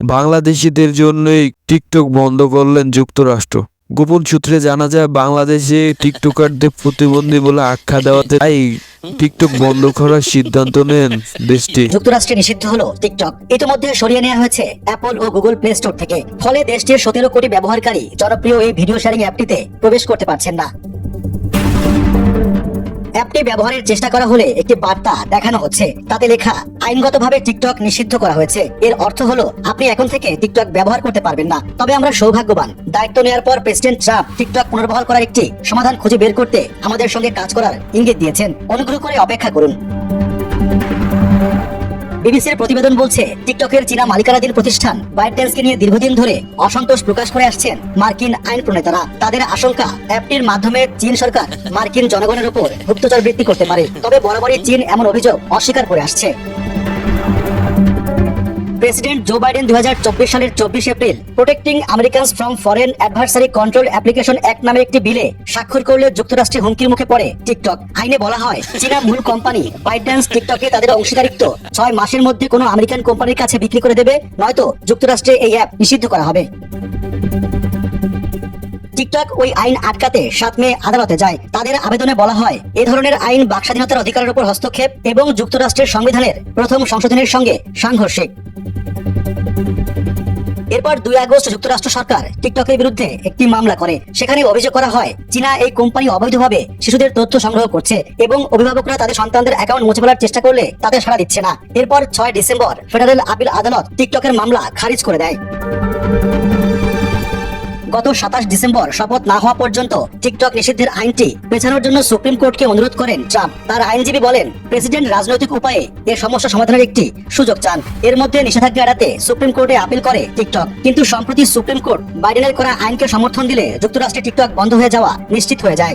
বাংলাদেশিদের জন্যই টিকটক বন্ধ করলেন যুক্তরাষ্ট্র। গোপন সূত্রে জানা যায়, বাংলাদেশে টিকটকারদের প্রতিবন্ধী বলে আখ্যা দেওয়াতে তাই টিকটক বন্ধ করার সিদ্ধান্ত নেন দেশটি। যুক্তরাষ্ট্রে নিষিদ্ধ হলো টিকটক। ইতিমধ্যে সরিয়ে নেওয়া হয়েছে অ্যাপল ও গুগল প্লে স্টোর থেকে। ফলে দেশটির 17 কোটি ব্যবহারকারী জনপ্রিয় এই ভিডিও শেয়ারিং অ্যাপটিতে প্রবেশ করতে পারছেন না। অ্যাপটি ব্যবহারের চেষ্টা করা হলে একটি বার্তা দেখানো হচ্ছে, তাতে লেখা আইনগতভাবে টিকটক নিষিদ্ধ করা হয়েছে। এর অর্থ হলো আপনি এখন থেকে টিকটক ব্যবহার করতে পারবেন না। তবে আমরা সৌভাগ্যবান, দায়িত্ব নেওয়ার পর প্রেসিডেন্ট ট্রাম্প টিকটক পুনর্বহাল করার একটি সমাধান খুঁজে বের করতে আমাদের সঙ্গে কাজ করার ইঙ্গিত দিয়েছেন। অনুগ্রহ করে অপেক্ষা করুন। বিবিসির প্রতিবেদন বলছে, টিকটকের চীনা মালিকানাধীন প্রতিষ্ঠান বাইটড্যান্সকে নিয়ে দীর্ঘদিন ধরে অসন্তোষ প্রকাশ করে আসছেন মার্কিন আইন প্রণেতারা। তাদের আশঙ্কা, অ্যাপটির মাধ্যমে চীন সরকার মার্কিন জনগণের উপর গুপ্তচর বৃত্তি করতে পারে। তবে বরাবরই চীন এমন অভিযোগ অস্বীকার করে আসছে। প্রেসিডেন্ট জো বাইডেন 2024 সালের 24 April protecting Americans from foreign adversary control application act নামে একটি বিলে স্বাক্ষর করলে যুক্তরাষ্ট্রে হুমকির মুখে পড়ে টিকটক। আইনে বলা হয়, চীনা মূল কোম্পানি বাইটড্যান্স টিকটকে তাদের অংশীদারিত্ব 6 মাসের মধ্যে কোনো আমেরিকান কোম্পানির কাছে বিক্রি করে দেবে, নয়তো যুক্তরাষ্ট্রে এই অ্যাপ নিষিদ্ধ করা হবে। টিকটক ওই আইন আটকাতে 7 মে আদালতে যায়। তাদের আবেদনে বলা হয়, এ ধরনের আইন বাকস্বাধীনতার অধিকারের উপর হস্তক্ষেপ এবং যুক্তরাষ্ট্রের সংবিধানের প্রথম সংশোধনের সঙ্গে সাংঘর্ষিক। এরপর 2 আগস্ট যুক্তরাষ্ট্র সরকার টিকটকের বিরুদ্ধে একটি মামলা করে। সেখানে অভিযোগ করা হয়, চীনা এই কোম্পানি অবৈধভাবে শিশুদের তথ্য সংগ্রহ করছে এবং অভিভাবকরা তাদের সন্তানদের অ্যাকাউন্ট মুছে ফেলার চেষ্টা করলে তাতে সাড়া দিচ্ছে না। এরপর 6 ডিসেম্বর ফেডারেল আপিল আদালত টিকটকের মামলা খারিজ করে দেয়। গত 27 ডিসেম্বর শপথ না হওয়া পর্যন্ত টিকটক নিষিদ্ধের আইনটি পেছানোর জন্য সুপ্রিম কোর্টকে অনুরোধ করেন ট্রাম্প। তার আইনজীবী বলেন, প্রেসিডেন্ট রাজনৈতিক উপায়ে এর সমস্যা সমাধানের একটি সুযোগ চান। এর মধ্যে নিষেধাজ্ঞা এড়াতে সুপ্রিম কোর্টে আপিল করে টিকটক। কিন্তু সম্প্রতি সুপ্রিম কোর্ট বাইডেনের করা আইনকে সমর্থন দিলে যুক্তরাষ্ট্রে টিকটক বন্ধ হয়ে যাওয়া নিশ্চিত হয়ে যায়।